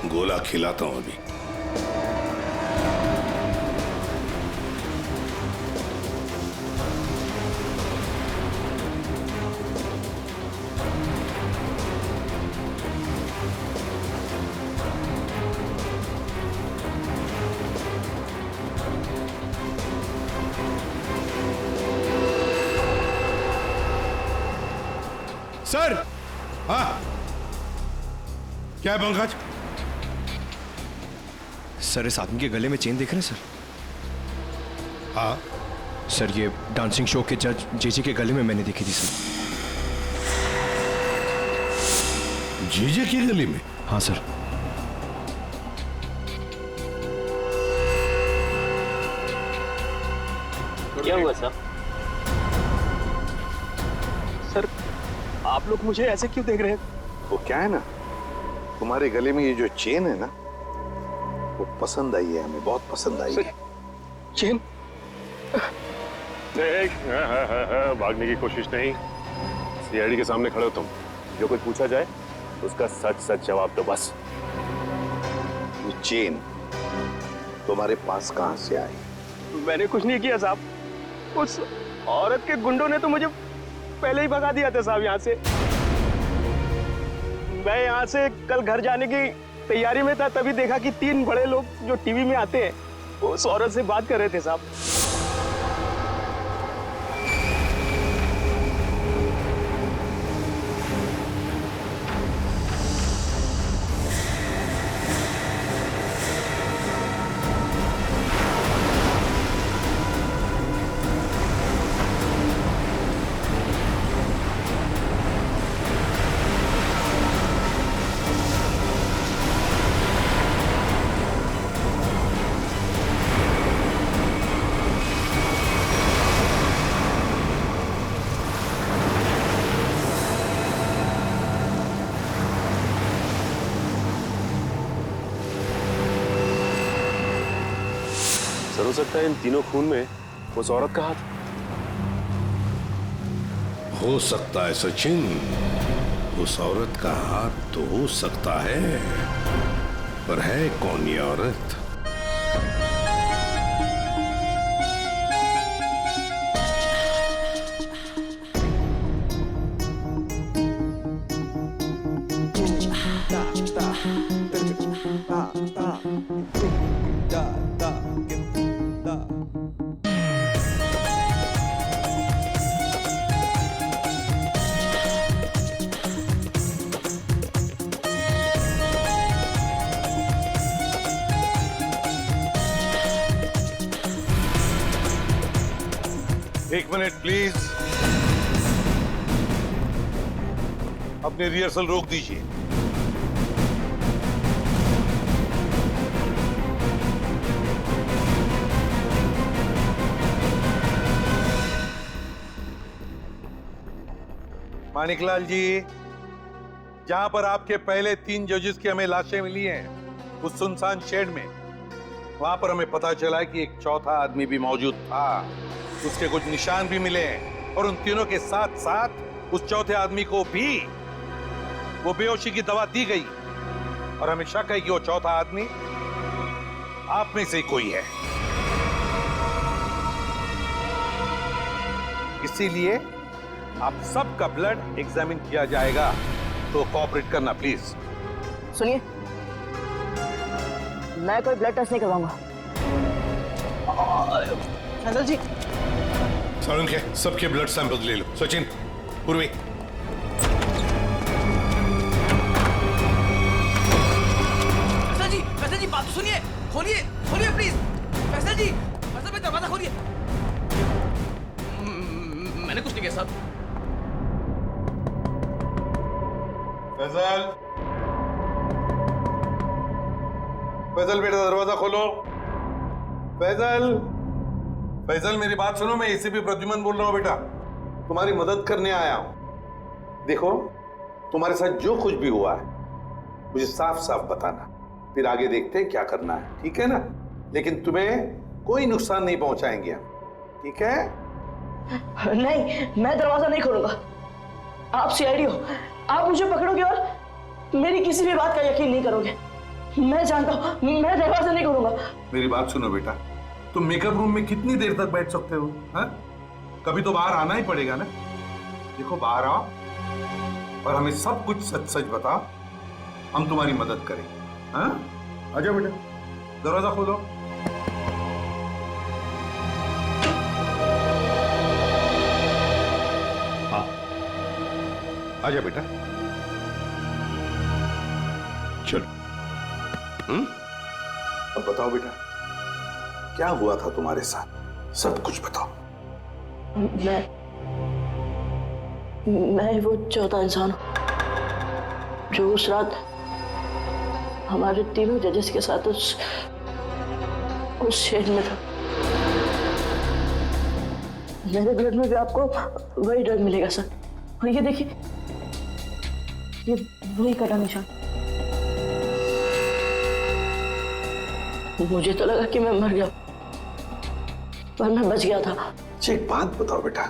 गोला खिलाता हूं अभी। सर। हाँ, क्या है पंकज? सर, इस आदमी के गले में चेन देख रहे हैं सर? हाँ सर, ये डांसिंग शो के जज जेजे के गले में मैंने देखी थी सर। जीजे की गली में? हाँ सर। क्या हुआ सर? सर, आप लोग मुझे ऐसे क्यों देख रहे हैं? वो क्या है ना, तुम्हारे गले में ये जो चेन है ना, वो पसंद आई है हमें, बहुत पसंद आई है। चेन? भागने की कोशिश नहीं, सीआईडी के सामने खड़े हो तुम। जो कुछ पूछा जाए उसका सच सच जवाब दो बस। ये चेन तुम्हारे पास कहां से आई? मैंने कुछ नहीं किया साहब। उस औरत के गुंडों ने तो मुझे पहले ही भगा दिया था साहब यहाँ से। मैं यहाँ से कल घर जाने की तैयारी में था, तभी देखा कि 3 बड़े लोग जो टीवी में आते हैं वो उस औरत से बात कर रहे थे साहब। सर, हो सकता है इन तीनों खून में उस औरत का हाथ। हो सकता है सचिन, उस औरत का हाथ तो हो सकता है, पर है कौन ये औरत? एक मिनट प्लीज, अपनी रिहर्सल रोक दीजिए। मानिकलाल जी, जहां पर आपके पहले 3 जजेस की हमें लाशें मिली हैं, उस सुनसान शेड में, वहां पर हमें पता चला कि एक चौथा आदमी भी मौजूद था। उसके कुछ निशान भी मिले हैं और उन तीनों के साथ साथ उस चौथे आदमी को भी वो बेहोशी की दवा दी गई और हमें शक है कि वो चौथा आदमी आप में से कोई है। इसीलिए आप सबका ब्लड एग्जामिन किया जाएगा, तो कोऑपरेट करना प्लीज। सुनिए, मैं कोई ब्लड टेस्ट नहीं करवाऊंगा। फैजल जी, सर उनके सबके ब्लड सैंपल ले लो। सचिन, पूर्वी। फैसल जी बात तो सुनिए, खोलिए खोलिए प्लीज। फैसल जी, फैसल भाई दरवाजा खोलिए। मैंने कुछ नहीं किया साहब। फैजल, फैजल बेटा दरवाजा खोलो। फैजल, फैजल मेरी बात सुनो, मैं एसीपी प्रद्युमन बोल रहा हूं बेटा, तुम्हारी मदद करने आया हूं। देखो, तुम्हारे साथ जो कुछ भी हुआ है मुझे साफ साफ बताना, फिर आगे देखते हैं क्या करना है, ठीक है ना? लेकिन तुम्हें कोई नुकसान नहीं पहुंचाएंगे हम, ठीक है? नहीं, मैं दरवाजा नहीं खोलूंगा। आप सीआईडी हो, आप मुझे पकड़ोगे और मेरी किसी भी बात का यकीन नहीं करोगे। मैं जानता हूँ, मैं दरवाजा नहीं खोलूंगा। मेरी बात सुनो बेटा, तुम मेकअप रूम में कितनी देर तक बैठ सकते हो? हाँ? कभी तो बाहर आना ही पड़ेगा ना। देखो बाहर आओ और हमें सब कुछ सच सच बताओ, हम तुम्हारी मदद करेंगे। हाँ? आजा बेटा, दरवाजा खोलो। हाँ, आजा बेटा। चलो। अब बताओ बेटा, क्या हुआ था तुम्हारे साथ? सब कुछ बताओ। मैं वो चौथा इंसान हूँ जो उस रात हमारे तीनों जजेस के साथ उस शेड में था। मेरे ब्लड में भी आपको वही ड्रग मिलेगा सर। और ये देखिए, ये वही कटा निशान। मुझे तो लगा कि मैं मर गया, पर मैं बच गया था। अच्छा एक बात बताओ बेटा,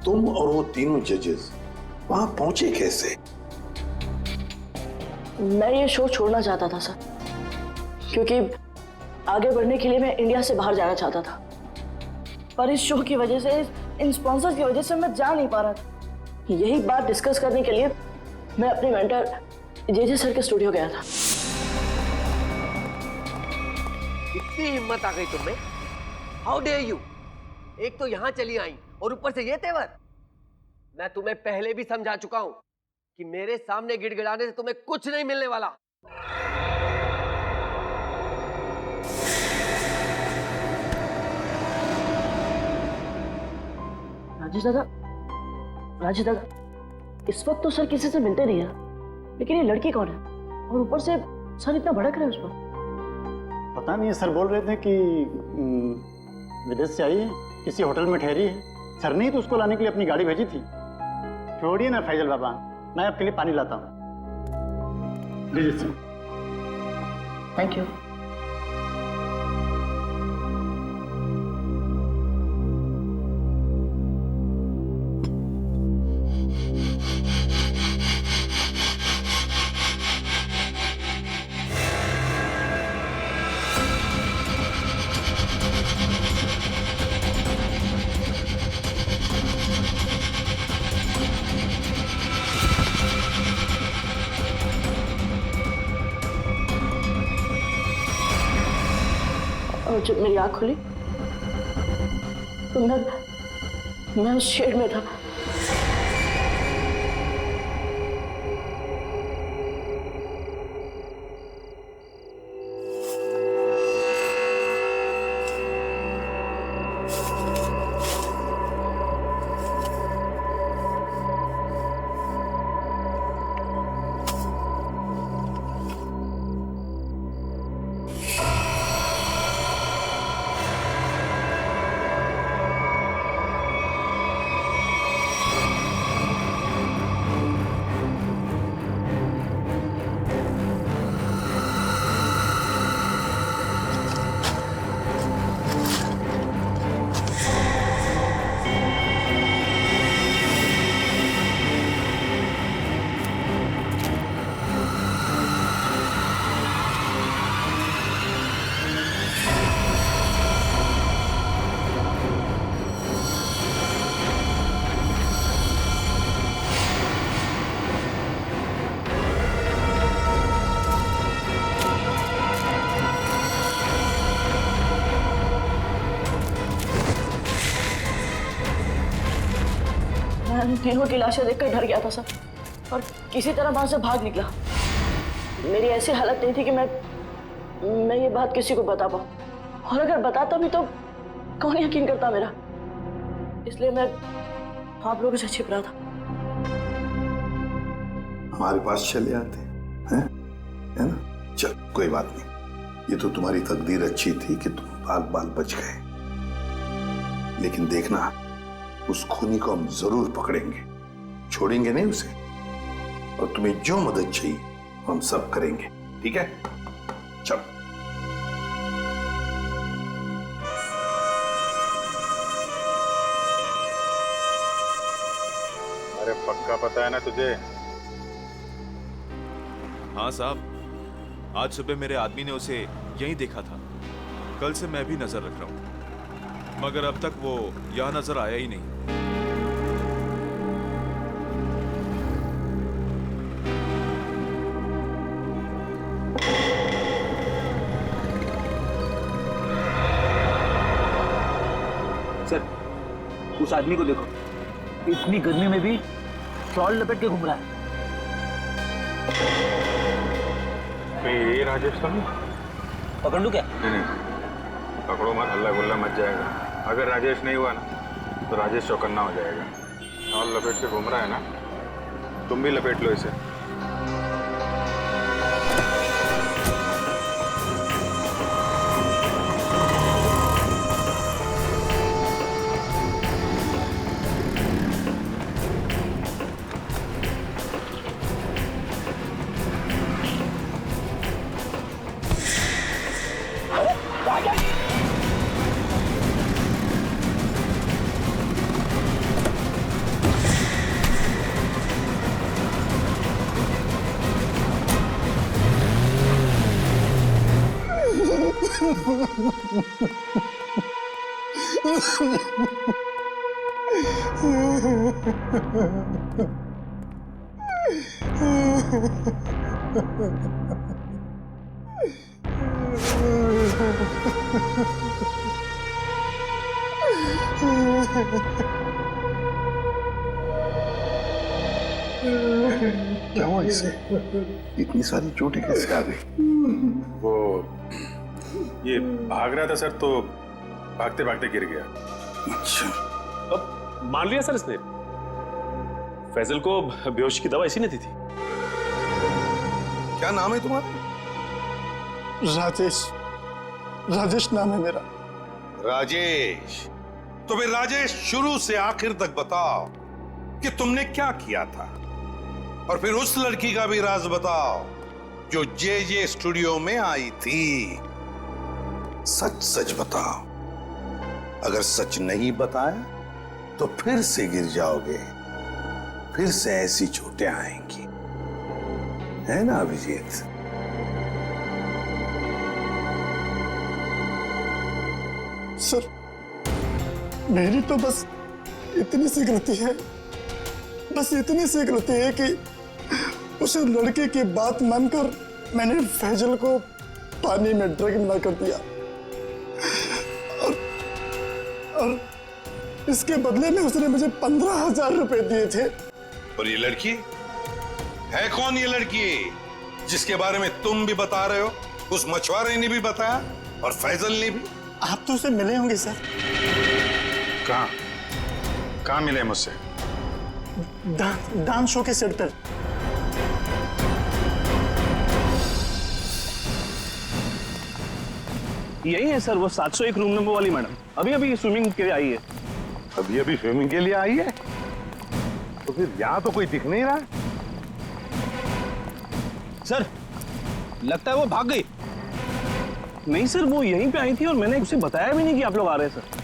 तुम और वो तीनों जजेस वहां पहुंचे कैसे? मैं ये शो छोड़ना चाहता था सर, क्योंकि आगे बढ़ने के लिए मैं इंडिया से बाहर जाना चाहता था। पर इस शो की वजह से, इन स्पॉन्सर्स की वजह से मैं जा नहीं पा रहा था। यही बात डिस्कस करने के लिए मैं अपने मेंटर जेजे सर के स्टूडियो गया था। इतनी हिम्मत आ गई तुम्हें? How dare you! एक तो यहां चली आई और ऊपर से ये तेवर। मैं तुम्हें पहले भी समझा चुका हूं कि मेरे सामने गिड़गिड़ाने से तुम्हें कुछ नहीं मिलने वाला। राजेश दादा, इस वक्त तो सर किसी से मिलते नहीं है, लेकिन ये लड़की कौन है? और ऊपर से सर इतना भड़क रहे हैं उस पर। पता नहीं, सर बोल रहे थे कि विदेश से आई है, किसी होटल में ठहरी है। सर ने ही तो उसको लाने के लिए अपनी गाड़ी भेजी थी। छोड़िए ना फैजल बाबा, मैं आपके लिए पानी लाता हूँ। लीजिए सर। Thank you. और जब मेरी आंख खुली तो मैं उस शेड में था। मैं तीनों की लाशें देखकर डर गया था सर, और किसी तरह वहां से भाग निकला। मेरी ऐसी हालत नहीं थी कि मैं ये बात किसी को बता पाऊं, और अगर बताता भी तो कौन यकीन करता मेरा। इसलिए मैं आप लोगों से छिप रहा था। हमारे पास चले आते हैं, है ना? चल कोई बात नहीं, ये तो तुम्हारी तकदीर अच्छी थी कि तुम बाल बाल बच गए। लेकिन देखना, उस खूनी को हम जरूर पकड़ेंगे, छोड़ेंगे नहीं उसे। और तुम्हें जो मदद चाहिए हम सब करेंगे, ठीक है? चलो। अरे पक्का पता है ना तुझे? हाँ साहब, आज सुबह मेरे आदमी ने उसे यहीं देखा था। कल से मैं भी नजर रख रहा हूं, मगर अब तक वो यहां नजर आया ही नहीं। सर, उस आदमी को देखो, इतनी गर्मी में भी शॉल लपेट के घूम रहा है। ये राजेश तो नहीं? पकड़ लूं क्या? नहीं, पकड़ो मत, हल्ला गुल्ला मच जाएगा। अगर राजेश नहीं हुआ ना तो राजेश चौकन्ना हो जाएगा। शॉल लपेट के घूम रहा है ना, तुम भी लपेट लो इसे। क्या हुआ इसे? इतनी सारी चोटें कैसे आ गई? वो ये भाग रहा था सर, तो भागते भागते गिर गया। अच्छा, अब मान लिया सर इसने। फैजल को बेहोश की दवा इसी ने दी थी। क्या नाम है तुम्हारा? राजेश, राजेश नाम है मेरा। राजेश। तो फिर राजेश, शुरू से आखिर तक बताओ कि तुमने क्या किया था, और फिर उस लड़की का भी राज बताओ जो जे स्टूडियो में आई थी। सच सच बताओ। अगर सच नहीं बताया तो फिर से गिर जाओगे, फिर से ऐसी चोटें आएंगी, है ना अभिजीत? सर, मेरी तो बस इतनी सी गलती है, बस इतनी सी गलती है कि उस लड़के की बात मानकर मैंने फैजल को पानी में ड्रग मिला कर दिया, और इसके बदले में उसने मुझे 15,000 रुपए दिए थे। और ये लड़की है कौन? ये लड़की जिसके बारे में तुम भी बता रहे हो, उस मछुआरे ने भी बताया और फैजल ने भी। आप तो उसे मिले होंगे सर। कहाँ मिले मुझसे? डांस शो के सेट पर। यही है सर, वो 701 रूम नंबर वाली मैडम, अभी अभी स्विमिंग के लिए आई है। अभी अभी स्विमिंग के लिए आई है? तो फिर यहाँ तो कोई दिख नहीं रहा। सर, लगता है वो भाग गई। नहीं सर, वो यहीं पे आई थी और मैंने उसे बताया भी नहीं कि आप लोग आ रहे हैं सर।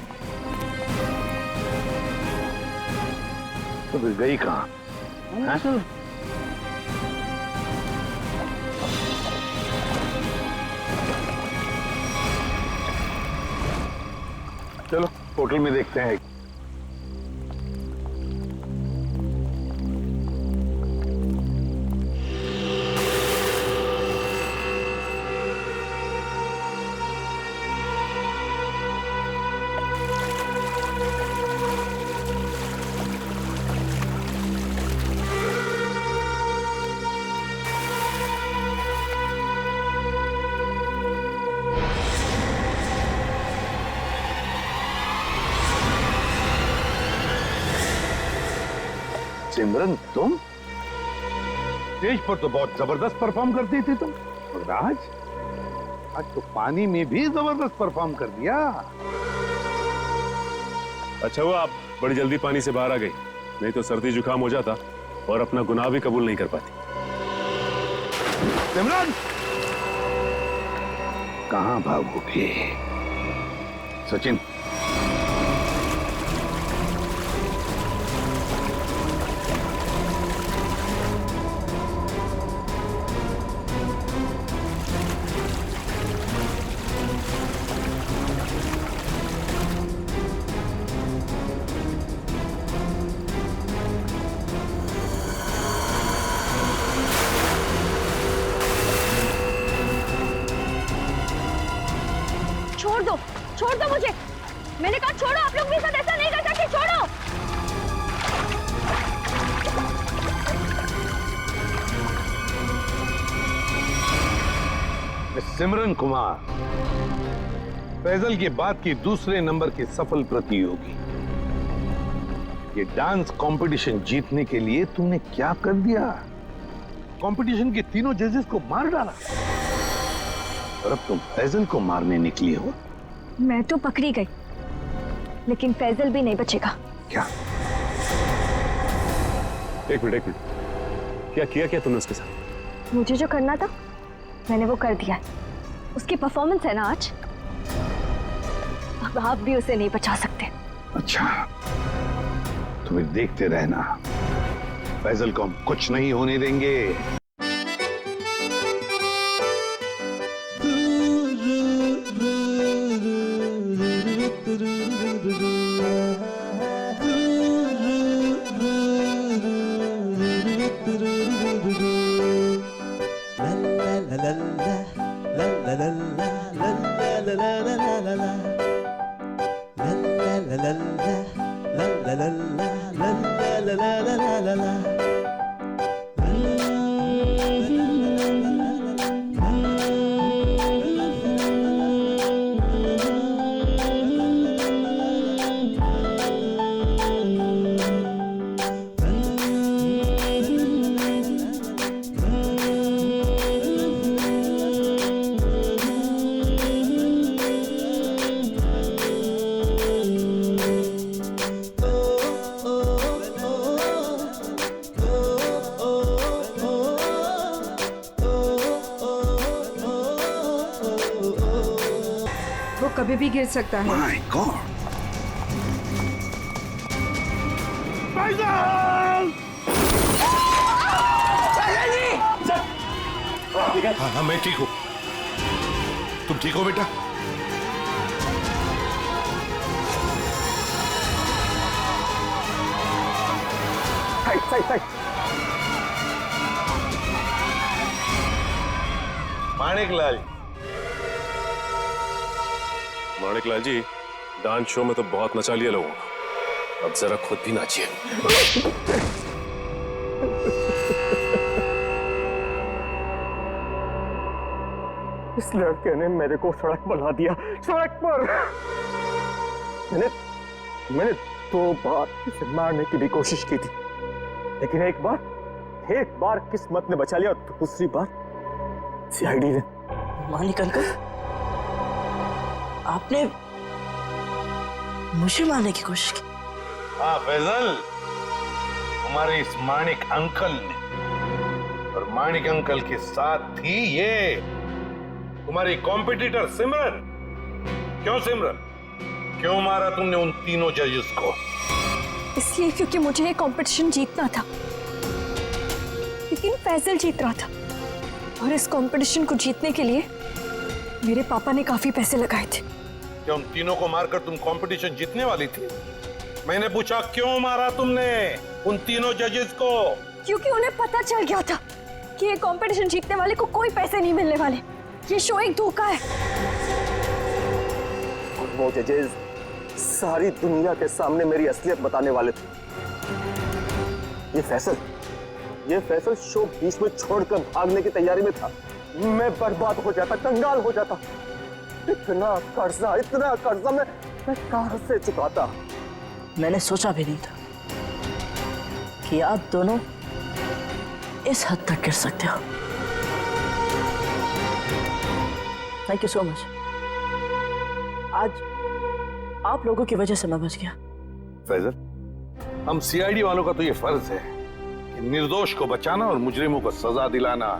तो फिर गई कहाँ? सर, चलो होटल में देखते हैं। सिमरन, तुम स्टेज पर तो बहुत जबरदस्त परफॉर्म करती थी तुम, और आज तो पानी में भी जबरदस्त परफॉर्म कर दिया। अच्छा हुआ आप बड़ी जल्दी पानी से बाहर आ गई, नहीं तो सर्दी जुकाम हो जाता और अपना गुनाह भी कबूल नहीं कर पाती। सिमरन, कहां भागोगे? सचिन, दो, छोड़ दो मुझे। मैंने कहा छोड़ो, आप लोग मेरे साथ ऐसा नहीं कर सकते, छोड़ो। सिमरन कुमार, फैजल की बात की दूसरे नंबर की सफल प्रतियोगी। ये डांस कंपटीशन जीतने के लिए तूने क्या कर दिया? कंपटीशन के तीनों जजेस को मार डाला और अब तुम फैजल को मारने निकली हो। मैं तो पकड़ी गई, लेकिन फैजल भी नहीं बचेगा। क्या? एक मिनट क्या किया तुमने उसके साथ? मुझे जो करना था मैंने वो कर दिया। उसकी परफॉर्मेंस है ना आज, अब आप भी उसे नहीं बचा सकते। अच्छा, तुम्हें देखते रहना, फैजल को हम कुछ नहीं होने देंगे। कभी भी गिर सकता है। My God! हाँ, मैं ठीक हूँ। तुम ठीक हो बेटा? माणिकलाल जी, डांस शो में तो बहुत नचा लिया लोगों को, अब जरा खुद भी नाचिए। इस लड़के ने मेरे को सड़क बना दिया, सड़क पर। मैंने 2 बार इसे मारने की भी कोशिश की थी, लेकिन एक बार किस्मत ने बचा लिया और दूसरी बार सीआईडी ने। मानिक अंकल, आपने मुझे मारने की कोशिश की? हाँ फैजल, तुम्हारे इस माणिक अंकल ने, और माणिक अंकल के साथ थी ये तुम्हारी कॉम्पिटिटर सिमरन। क्यों सिमरन, क्यों मारा तुमने उन तीनों जजेस को? इसलिए क्योंकि मुझे ये कंपटीशन जीतना था, लेकिन फैजल जीत रहा था, और इस कंपटीशन को जीतने के लिए मेरे पापा ने काफी पैसे लगाए थे। क्या उन तीनों को मारकर तुम कंपटीशन जीतने वाली थी? मैंने पूछा क्यों मारा तुमने उन तीनों जजेस को? क्योंकि उन्हें पता चल गया था कि ये कंपटीशन जीतने वाले को कोई पैसे नहीं मिलने वाले, ये शो एक धोखा है। और वो जजेस सारी दुनिया के सामने मेरी असलियत बताने वाले थे। ये फैसल शो बीच में छोड़कर भागने की तैयारी में था। मैं बर्बाद हो जाता, कंगाल हो जाता। इतना कर्जा मैं कहां से चुकाता? मैंने सोचा भी नहीं था कि आप दोनों इस हद तक गिर सकते हो। Thank you so much. आज आप लोगों की वजह से मैं बच गया। फैजल, हम सीआईडी वालों का तो ये फर्ज है कि निर्दोष को बचाना और मुजरिमों को सजा दिलाना।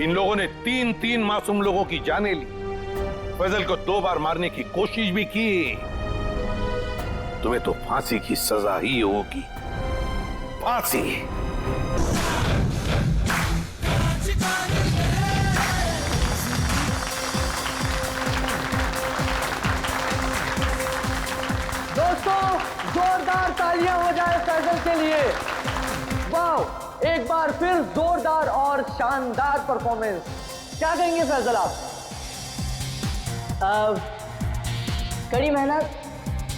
इन लोगों ने 3 मासूम लोगों की जानें ली, फैजल को 2 बार मारने की कोशिश भी की। तुम्हें तो फांसी की सजा ही होगी, फांसी। दोस्तों, जोरदार तालियां हो जाए फैजल के लिए। वाह, एक बार फिर जोरदार और शानदार परफॉर्मेंस। क्या कहेंगे फैजल आप? कड़ी मेहनत,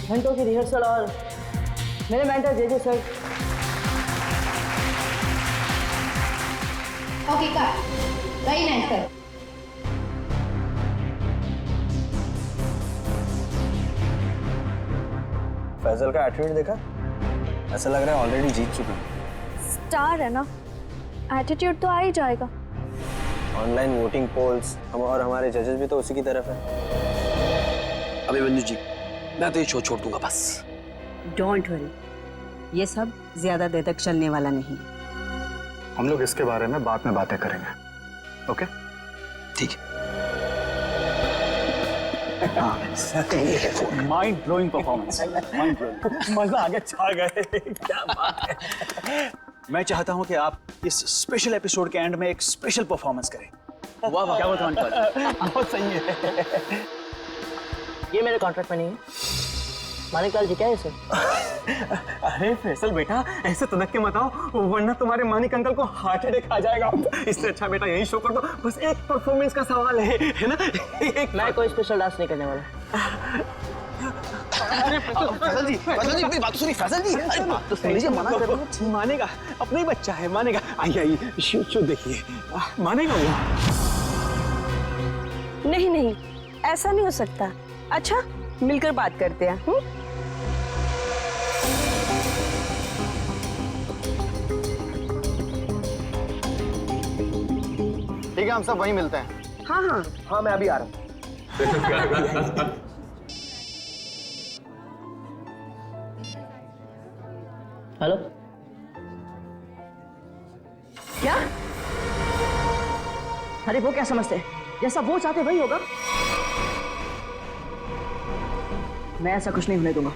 घंटों की रिहर्सल और मेरे mentor JJ sir. Okay cut, very nice sir. Faizal का एटीट्यूड देखा, ऐसा लग रहा है ऑलरेडी जीत चुका है। स्टार है ना, एटीट्यूड तो आ ही जाएगा। ऑनलाइन वोटिंग पोल्स हम और हमारे जजेस भी तो उसी की तरफ है। अभिमन्यु जी, मैं तो ये शो छोड़ दूंगा बस। डोंट वरी, ये सब ज्यादा देर तक चलने वाला नहीं। हम लोग इसके बारे में बाद में बातें करेंगे, ओके? ठीक है। Mind blowing performance, mind blowing, मजा आ गया, छा गए, क्या बात है। मैं चाहता हूं कि आप इस स्पेशल एपिसोड के एंड में एक स्पेशल परफॉर्मेंस करें। वाह वाह, क्या बताऊं, बहुत सही है। ये मेरे कॉन्ट्रैक्ट में नहीं है। मानिकलाल जी क्या है इसे? अरे फैसल बेटा, ऐसे तनक के मत आओ, वरना तुम्हारे मानिक अंकल को हार्ट अटैक आ जाएगा। इससे अच्छा बेटा यही शो कर दो, बस एक परफॉर्मेंस का सवाल है ना? मैं कोई स्पेशल डांस नहीं करने वाला। अरे फैसल जी, मेरी बात सुनिए। फैसल जी, अरे बात तो सुन लीजिए, मना कर रहा हूं। मानेगा, अपना ही बच्चा है, मानेगा। आइए शो देखिए, मानेगा वो। नहीं नहीं, ऐसा नहीं हो सकता। अच्छा, मिलकर बात करते हैं। ठीक है, हम सब वहीं मिलते हैं। हाँ हाँ हाँ, मैं अभी आ रहा हूँ। हेलो, क्या? अरे वो क्या समझते हैं, जैसा वो चाहते वही होगा। मैं ऐसा कुछ नहीं होने दूंगा।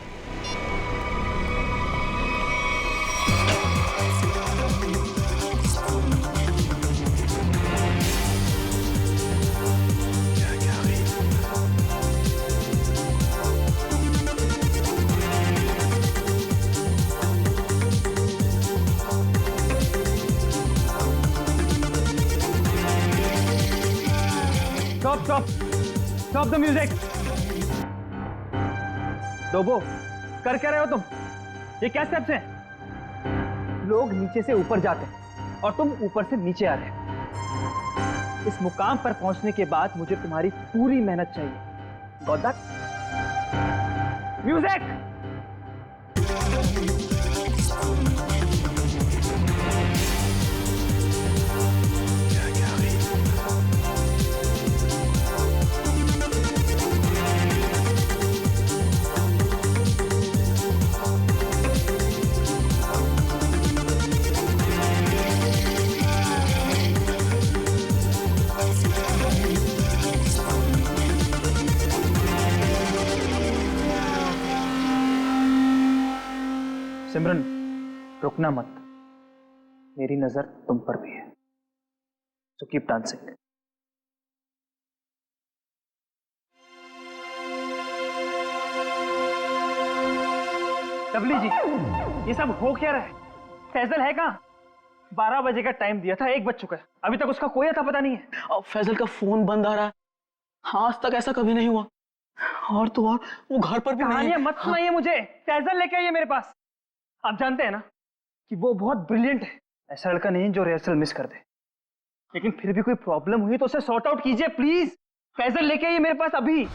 Stop the music! डोबो, कर क्या रहे हो तुम? ये क्या स्टेप्स हैं? लोग नीचे से ऊपर जाते हैं और तुम ऊपर से नीचे आ रहे हो। इस मुकाम पर पहुंचने के बाद मुझे तुम्हारी पूरी मेहनत चाहिए। Got that? Music! सिमरन, रुकना मत, मेरी नजर तुम पर भी है, सो कीप डांसिंग। डबली जी, ये सब हो क्या रहा है? फैजल है कहाँ? 12 बजे का टाइम दिया था, 1 बज चुका है, अभी तक उसका कोई अता पता नहीं है। अब फैजल का फोन बंद आ रहा है। हाँ, आज तक ऐसा कभी नहीं हुआ। और तो और वो घर पर भी नहीं है। मत सुनाइए मुझे, फैजल लेके आइए मेरे पास। आप जानते हैं ना कि वो बहुत ब्रिलियंट है, ऐसा लड़का नहीं जो रिहर्सल मिस कर दे। लेकिन फिर भी कोई प्रॉब्लम हुई तो उसे सॉर्ट आउट कीजिए प्लीज। फैजल लेके आइए मेरे पास अभी।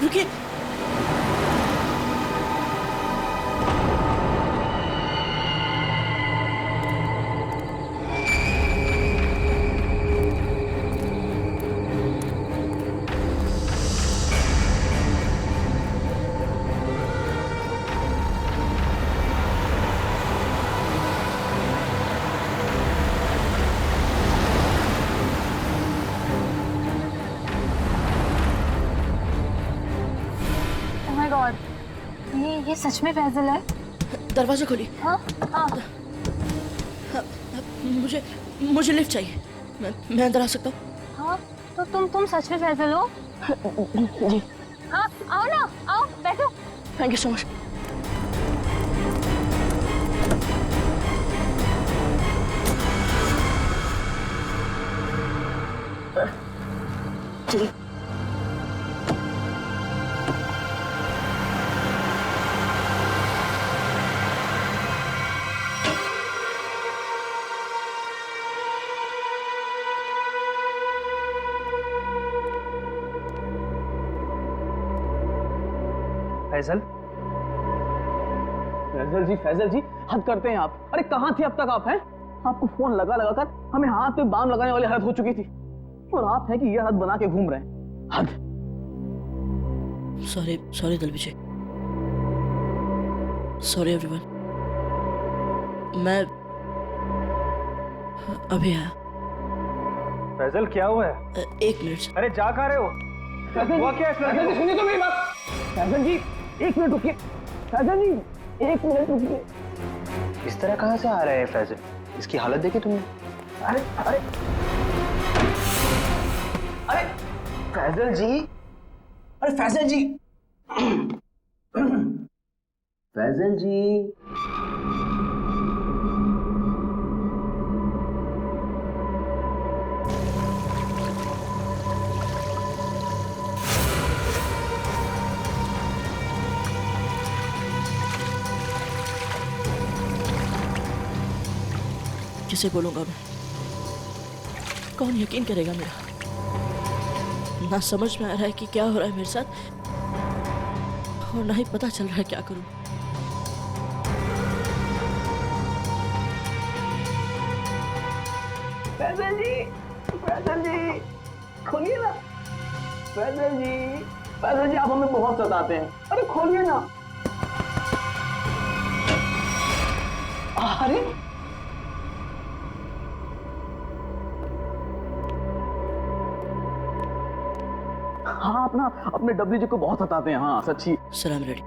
रुकिए, ये सच में फैजल है? दरवाजा खोलिए। हाँ हाँ। मुझे लिफ्ट चाहिए, मैं अंदर आ सकता हूँ? हाँ, तो तुम सच में फैजल हो? जी। हाँ, आओ ना, आओ बैठो। Thank you so much. चलिए। फैजल, फैजल जी हद करते हैं आप। अरे कहाँ थे अब तक आप? हैं आपको फोन लगा लगा कर हमें हाथ पे बाम लगाने वाली हालत हो चुकी थी, और आप हैं कि ये हालत बना के घूम रहे हैं। हद। Sorry sorry Dalvijay, sorry everyone. मैं अभी आया। फैजल क्या हुआ है? 1 मिनट। अरे जा कहाँ रहे हो? हुआ क्या है? सुनिए तो मेरी बात। फैजल जी 1 मिनट रुकिए। फैजल जी 1 मिनट रुकिए। इस तरह कहाँ से आ रहे हैं फैजल? इसकी हालत देखी तुमने? अरे अरे अरे फैजल जी, अरे फैजल जी, फैजल जी। किसे बोलूंगा मैं? कौन यकीन करेगा मेरा? ना समझ में आ रहा है कि क्या हो रहा है मेरे साथ, और ना ही पता चल रहा है क्या करूं। फैजल जी खोलिए ना। फैजल जी आप हमें बहुत सताते हैं। अरे खोलिए ना। अरे हाँ, अपने डब्ल्यू जी को बहुत सताते हैं। हाँ सच्ची। सलाम रेडी।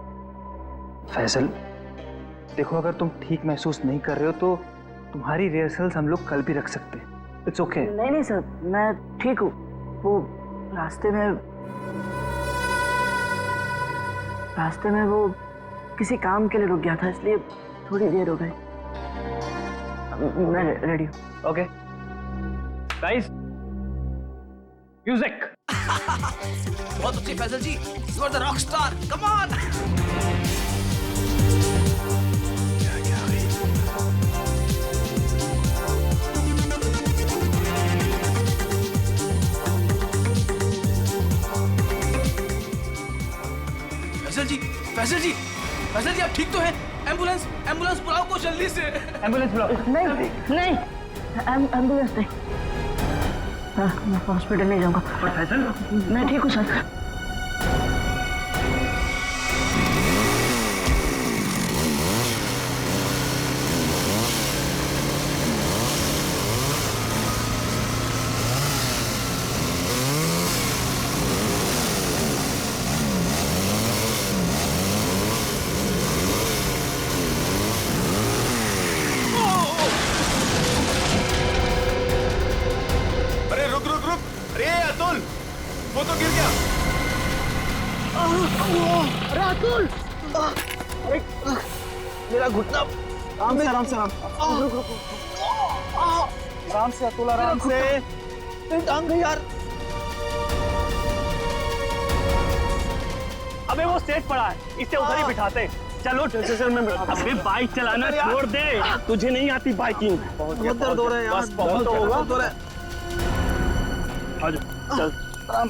फैजल देखो, अगर तुम ठीक महसूस नहीं कर रहे हो तो तुम्हारी रिहर्सल्स हम लोग कल भी रख सकते हैं। It's okay. नहीं सर, मैं ठीक हूँ। वो रास्ते में वो किसी काम के लिए रुक गया था, इसलिए थोड़ी देर हो गई। मैं रेडी हूँ। Okay guys, music. बहुत अच्छी Faizal ji, you are the rock star, come on. Faizal ji आप ठीक तो हैं? एम्बुलेंस बुलाओ को जल्दी से। एम्बुलेंस बुलाओ। नहीं एम्बुलेंस नहीं। मैं हॉस्पिटल नहीं जाऊंगा। और फैजल? मैं ठीक हूँ सर। वो तो गिर गया। अतुल, अरे मेरा घुटना। आराम से अतुल, आराम से। टांग गई यार। अबे वो सेट पड़ा है, इसे उधर ही बिठाते हैं। चलो चल मैं। अबे बाइक चलाना छोड़ दे, तुझे नहीं आती बाइकिंग। बहुत दर्द हो रहा है यार। बस बहुत होगा। चल आराम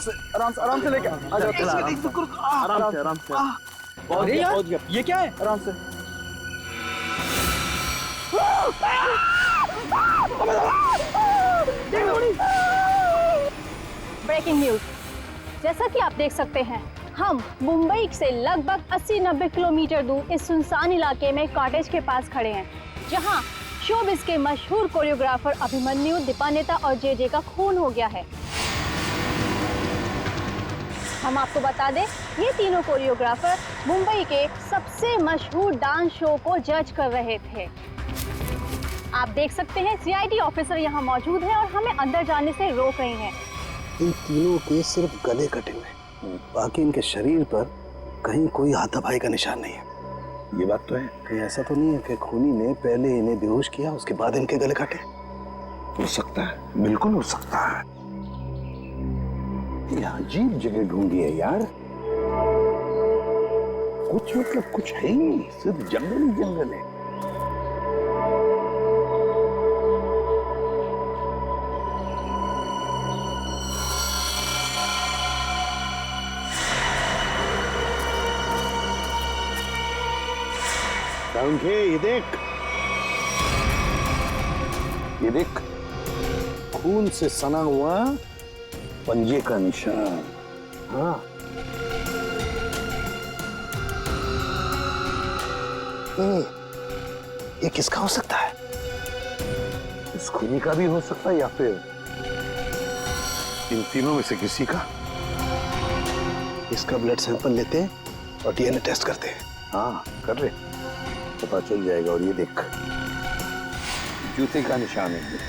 से लेके आ जाओ। आराम से। अरे यार ये क्या है? आराम से। Breaking news. जैसा कि आप देख सकते हैं, हम मुंबई से लगभग 80-90 किलोमीटर दूर इस सुनसान इलाके में कॉटेज के पास खड़े हैं, जहां शोबिस के मशहूर कोरियोग्राफर अभिमन्यु, दीपानेता और जे का खून हो गया है। हम आपको बता दें, ये तीनों कोरियोग्राफर मुंबई के सबसे मशहूर डांस शो को जज कर रहे थे। आप देख सकते हैं सीआईडी ऑफिसर यहाँ मौजूद हैं और हमें अंदर जाने से रोक रही हैं। इन तीनों के सिर्फ गले कटे हुए, बाकी इनके शरीर पर कहीं कोई हाथापाई का निशान नहीं है। ये बात तो है। कहीं ऐसा तो नहीं है कि खूनी ने पहले इन्हें बेहोश किया, उसके बाद इनके गले काटे? हो सकता है, बिल्कुल हो सकता है। ये अजीब जगह ढूंढी है यार। कुछ मतलब कुछ है ही नहीं, सिर्फ जंगल ही जंगल है। ये देख, खून से सना हुआ पंजे का निशान। हाँ, ये किसका हो सकता है? इस खूनी का भी हो सकता है या फिर इन तीनों में से किसी का। इसका ब्लड सैंपल लेते हैं और डीएनए टेस्ट करते हैं। हाँ कर ले, पता चल जाएगा। और ये देख, जूते का निशान है।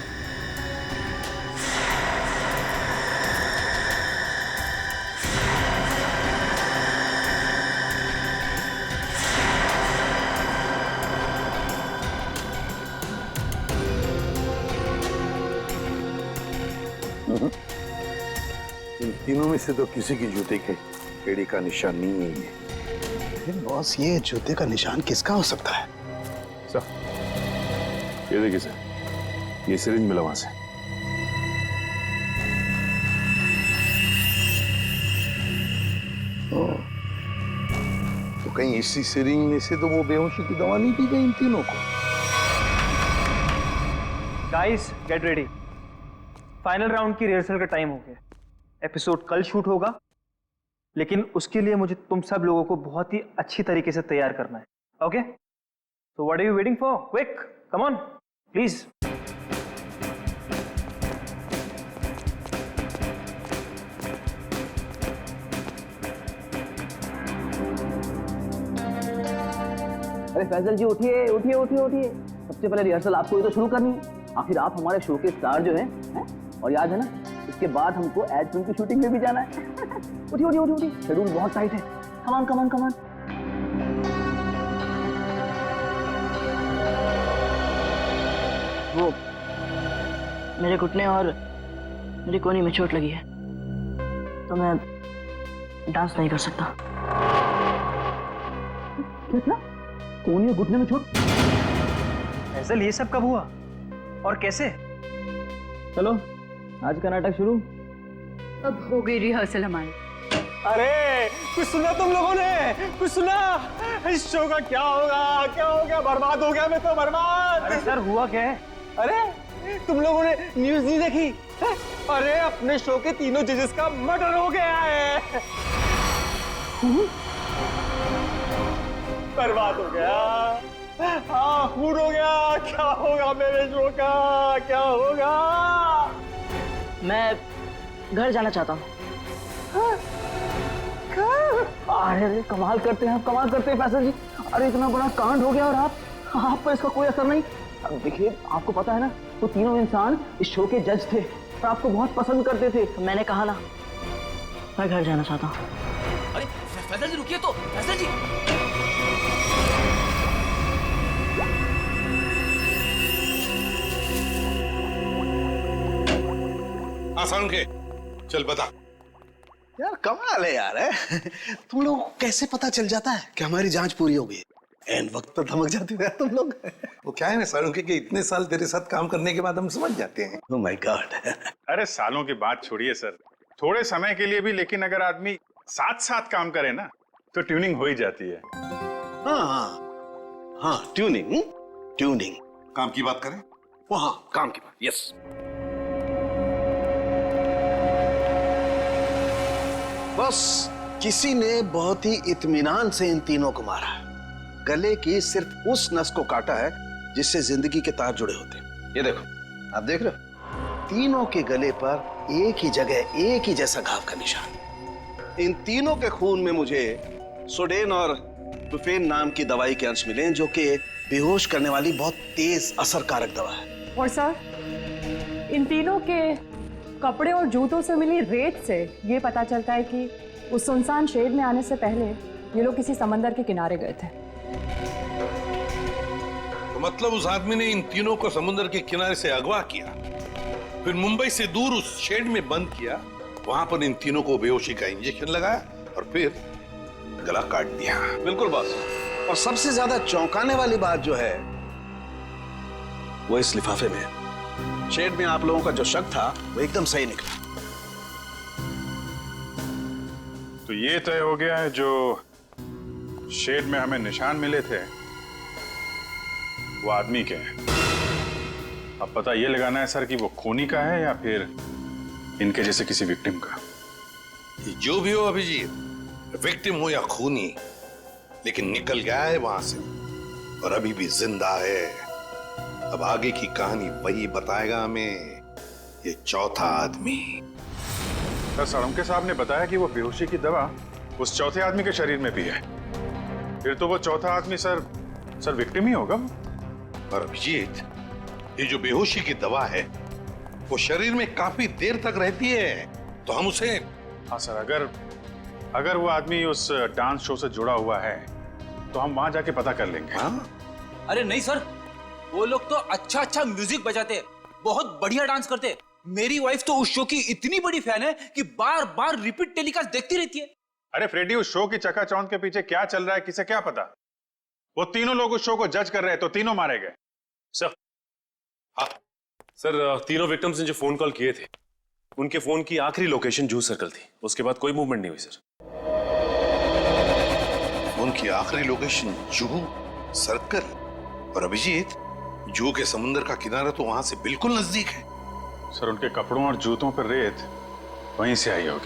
इन तीनों में से तो किसी की जूते के एड़ी का निशान नहीं है। ये बॉस, ये जूते का निशान किसका हो सकता है? सर ये देखिए सर, ये सिरिंज मिला वहां से। तो कहीं इसी सिरिंज में से तो वो बेहोशी की दवा नहीं दी गई इन तीनों को? Guys get ready, final round की रिहर्सल का टाइम हो गया। एपिसोड कल शूट होगा, लेकिन उसके लिए मुझे तुम सब लोगों को बहुत ही अच्छी तरीके से तैयार करना है। Okay, so what are you waiting for? Quick, come on please. अरे फैजल जी उठिए उठिए उठिए उठिए, सबसे पहले रिहर्सल आपको ही तो शुरू करनी है। आखिर आप हमारे शो के स्टार जो हैं, और याद है ना, इसके बाद हमको एड फिल्म की शूटिंग में भी जाना है। उठिए उठिए उठिए उठिए, शेड्यूल बहुत टाइट है। Come on come on come on. वो मेरे घुटने और मेरी कोहनी में चोट लगी है, तो मैं डांस नहीं कर सकता। क्या? कोहनी और घुटने में चोट? फैजल, ये सब कब हुआ और कैसे? चलो आज का नाटक शुरू। अब हो गई रिहर्सल हमारी। अरे कुछ सुना तुम लोगों ने? कुछ सुना? इस शो का क्या होगा? क्या हो गया? बर्बाद हो गया मैं तो, बर्बाद। अरे सर, हुआ क्या है? अरे तुम लोगों ने न्यूज़ नहीं देखी? अरे अपने शो के तीनों जजेस का मर्डर हो गया है। बर्बाद हो गया। हाँ, खून हो गया। क्या होगा मेरे शो का? क्या होगा? मैं घर जाना चाहता हूँ। अरे कमाल करते हैं आप, कमाल करते हैं फैसल जी। अरे इतना बड़ा कांड हो गया और आप पर इसका कोई असर नहीं। देखिए, आपको पता है ना, वो तीनों इंसान इस शो के जज थे और आपको बहुत पसंद करते थे। मैंने कहा ना, मैं घर जाना चाहता हूँ। अरे फैजल जी रुकिए तो, फैजल जी। आसान के, चल बता। यार कमाल है यार, है? तुम लोग को कैसे पता चल जाता है कि हमारी जांच पूरी हो गई? एन वक्त पर धमक जाते हो यार तुम लोग। वो क्या है ना सारुंके कि इतने साल तेरे साथ काम करने के बाद हम समझ जाते हैं। Oh my God. अरे सालों की बात छोड़िए सर, थोड़े समय के लिए भी, लेकिन अगर आदमी साथ साथ काम करे ना तो ट्यूनिंग हो ही जाती है। हाँ, ट्यूनिंग। काम की बात करें? वो हाँ, काम की बात। यस। बस किसी ने बहुत ही इत्मीनान से इन तीनों को मारा। गले की सिर्फ उस नस को काटा है जिससे जिंदगी के तार जुड़े होते हैं। ये देखो, आप देख रहे हो, तीनों के गले पर एक ही जगह एक ही जैसा घाव का निशान। इन तीनों के खून में मुझे सोडेन और बुफेन नाम की दवाई के अंश मिले, जो कि बेहोश करने वाली बहुत तेज असरकारक दवा है। और सर, इन तीनों के कपड़े और जूतों से मिली रेत से ये पता चलता है कि उस सुनसान शेड में आने से पहले ये लोग किसी समंदर के किनारे गए थे। तो मतलब उस आदमी ने इन तीनों को समुद्र के किनारे से अगवा किया, फिर मुंबई से दूर उस शेड में बंद किया, वहां पर इन तीनों को बेहोशी का इंजेक्शन लगाया और फिर गला काट दिया। बिल्कुल बॉस। और सबसे ज्यादा चौंकाने वाली बात जो है वो इस लिफाफे में है। शेड में आप लोगों का जो शक था वो एकदम सही निकला। तो ये तय हो गया है जो शेड में हमें निशान मिले थे वो आदमी के हैं। अब पता ये लगाना है सर कि वो खूनी का है या फिर इनके जैसे किसी विक्टिम का। जो भी हो अभिजीत, विक्टिम हो या खूनी, लेकिन निकल गया है वहां से और अभी भी जिंदा है। अब आगे की कहानी वही बताएगा हमें, ये चौथा आदमी। सर सड़मके साहब ने बताया कि वो बेहोशी की दवा उस चौथे आदमी के शरीर में भी है। फिर तो वो चौथा आदमी सर विक्टिम ही होगा। और अभिजीत, ये जो बेहोशी की दवा है वो शरीर में काफी देर तक रहती है, तो हम उसे। हाँ सर, अगर वो आदमी उस डांस शो से जुड़ा हुआ है तो हम वहां जाके पता कर लेंगे। हाँ? अरे नहीं सर, वो लोग तो अच्छा म्यूजिक बजाते, बहुत बढ़िया डांस करते। मेरी वाइफ तो उस शो की इतनी बड़ी फैन है कि बार बार रिपीट टेलीकास्ट देखती रहती है। अरे फ्रेडी, उस शो की चकाचौंध के पीछे क्या चल रहा है किसे क्या पता। वो तीनों लोग उस शो को जज कर रहे हैं तो तीनों मारे गए। सर हाँ सर, तीनों विक्टिम्स ने जो फोन कॉल किए थे उनके फोन की आखिरी लोकेशन जूहू सर्कल थी। उसके बाद कोई मूवमेंट नहीं हुई सर। उनकी आखिरी लोकेशन जुहू सर्कल। और अभिजीत, जुहू के समुद्र का किनारा तो वहां से बिल्कुल नजदीक है। सर उनके कपड़ों और जूतों पर रेत वहीं से आई होगी।